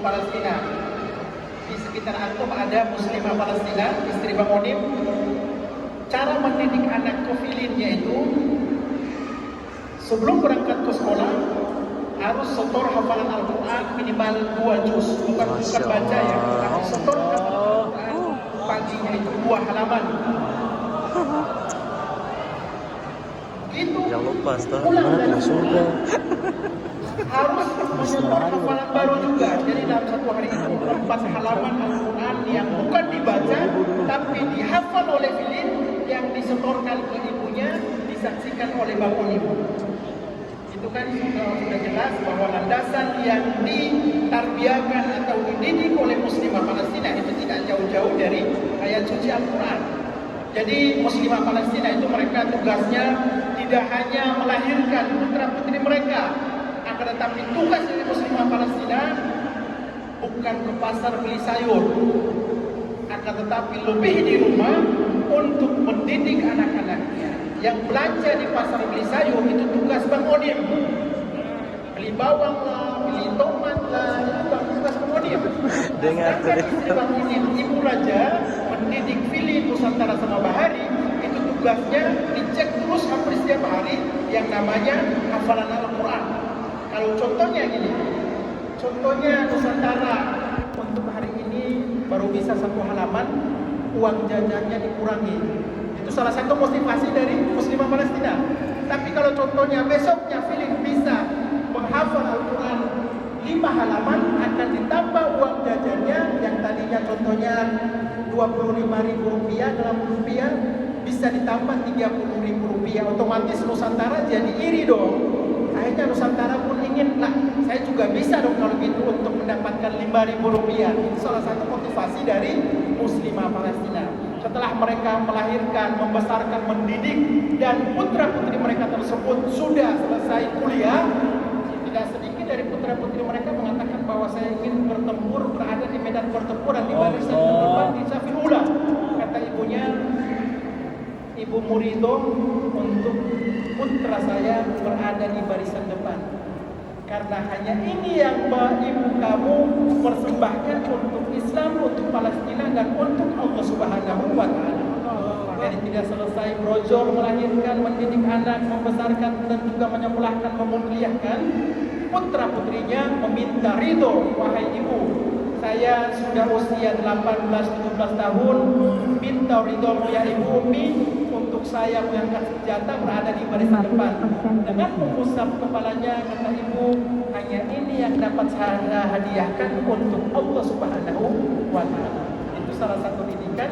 Palestina. Di sekitar antum ada muslimah Palestina, istri Bang Onim. Cara mendidik anak kofilinnya itu sebelum berangkat ke sekolah harus setor hafalan Al-Quran minimal 2 juz, bukan baca ya, tapi setor hafalan Al-Quran paginya itu 2 halaman. Itu jangan lupa setelah pulang mana dari surga harus menyetor hafalan baru juga. Jadi dalam satu hari itu 4 halaman Al-Quran yang bukan dibaca tapi dihafal oleh Filin, yang disetorkan ke ibunya, disaksikan oleh Bang Onim. Itu kan sudah jelas bahwa landasan yang ditarbiyakan atau dididik oleh muslimah Palestina itu tidak jauh-jauh dari ayat suci Al-Quran. Jadi muslimah Palestina itu mereka tugasnya tidak hanya melahirkan putra-putri mereka, akan tetapi tugas dari muslimah Palestina bukan ke pasar beli sayur, akan tetapi lebih di rumah untuk mendidik anak-anaknya. Yang belanja di pasar beli sayur itu tugas Bang Onim. Beli bawang lah, beli tomat lah, itu tugas Bang Onim. Sedangkan istri Bang Onim, Ibu Raja, mendidik Fili, Nusantara sama Bahari, itu tugasnya dicek terus hampir setiap hari yang namanya hafalan Al-Quran. Kalau contohnya gini, contohnya Nusantara untuk hari ini baru bisa 1 halaman, uang jajannya dikurangi. Itu salah satu motivasi dari muslimah Palestina. Tapi kalau contohnya besoknya Filip bisa menghafal Al-Quran 5 halaman, akan ditambah uang jajannya yang tadinya contohnya Rp25.000 dalam rupiah, bisa ditambah Rp30.000. Otomatis Nusantara jadi iri dong. Akhirnya Nusantara pun ingin, lah saya juga bisa dong kalau gitu untuk mendapatkan Rp5.000. Itu salah satu motivasi dari muslimah Palestina. Setelah mereka melahirkan, membesarkan, mendidik, dan putra-putri mereka tersebut sudah selesai kuliah, tidak sedikit dari putra-putri mereka mengatakan bahwa saya ingin bertempur, berada di medan pertempuran, di barisan terdepan, di safil ula. Kata ibunya, ibu murido untuk putra saya berada di barisan depan, karena hanya ini yang ibu kamu persembahkan untuk Islam, untuk Palestina, dan untuk Allah Subhanahu wa Ta'ala. Jadi tidak selesai brojol melahirkan, mendidik anak, membesarkan, dan juga menyembelahkan, memuliakan, putra-putrinya meminta ridho, wahai ibu, saya sudah usia 18-17 tahun, minta ridhomu ya ibu Umi untuk saya mengangkat senjata berada di barisan depan. Dengan mengusap kepalanya, kata ibu, hanya ini yang dapat saya hadiahkan untuk Allah Subhanahu wa Ta'ala. Itu salah satu didikan,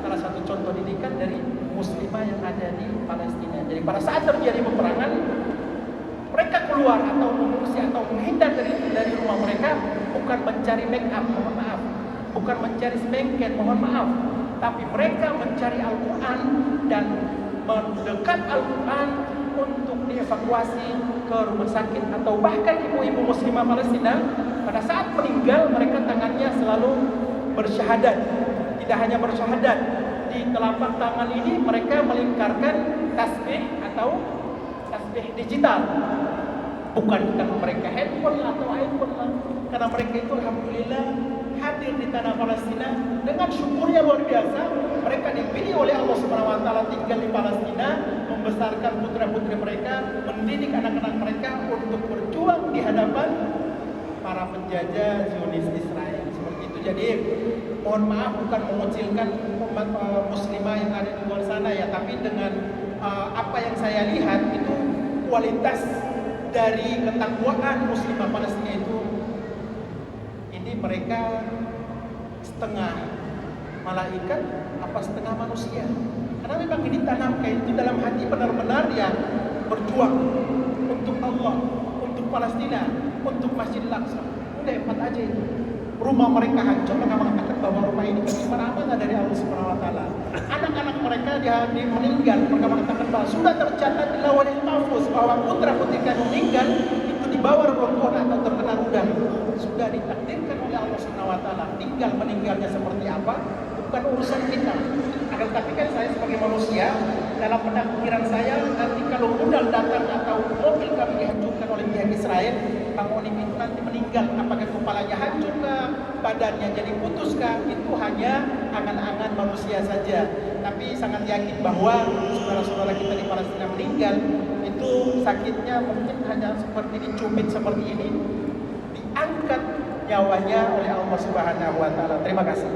salah satu contoh didikan dari muslimah yang ada di Palestina. Jadi pada saat terjadi peperangan, mereka keluar atau mengungsi atau menghindar dari rumah mereka bukan mencari make up, mohon maaf, bukan mencari semengket, mohon maaf, tapi mereka mencari Al-Quran dan mendekat Al-Quran untuk dievakuasi ke rumah sakit. Atau bahkan ibu-ibu muslimah Palestina pada saat meninggal, mereka tangannya selalu bersyahadat. Tidak hanya bersyahadat, di telapak tangan ini mereka melingkarkan tasbih atau tasbih digital. Bukan dengan mereka handphone atau iPhone lah. Karena mereka itu alhamdulillah hadir di tanah Palestina dengan syukurnya luar biasa. Mereka dipilih oleh Allah Subhanahu wa Ta'ala tinggal di Palestina, membesarkan putra-putri mereka, mendidik anak-anak mereka untuk berjuang di hadapan para penjajah Zionis Israel. Seperti itu. Jadi mohon maaf bukan mengucilkan umat muslimah yang ada di luar sana ya, tapi dengan apa yang saya lihat itu kualitas dari ketakwaan muslimah Palestina itu, ini mereka setengah malaikat apa setengah manusia. Karena memang ini ditanamkan itu dalam hati benar-benar yang berjuang untuk Allah, untuk Palestina, untuk Masjidil Aqsa. Udah 4 aja itu. Rumah mereka hancur, mereka mengatakan bahwa rumah ini kesimpan amanah dari Allah Subhanahu wa Ta'ala. Anak-anak mereka di meninggal, mereka mengatakan bahwa sudah tercatat di Lauhul Mahfuz bahwa putra-putri kami meninggal itu di bawah reruntuhan atau terkena rudal. Sudah ditakdirkan oleh Allah Subhanahu wa Ta'ala. Tinggal meninggalnya seperti apa bukan urusan kita. Akan tapi kan saya sebagai manusia, dalam penafsiran saya, nanti kalau rudal datang atau mobil kami dihancurkan oleh pihak Israel, Bang Onim itu nanti meninggal, apakah kepalanya hancur kah, badannya jadi putuskah, itu hanya angan-angan manusia saja. Tapi sangat yakin bahwa saudara-saudara kita di Palestina meninggal, itu sakitnya mungkin hanya seperti dicubit seperti ini, diangkat nyawanya oleh Allah Subhanahu wa taala. Terima kasih.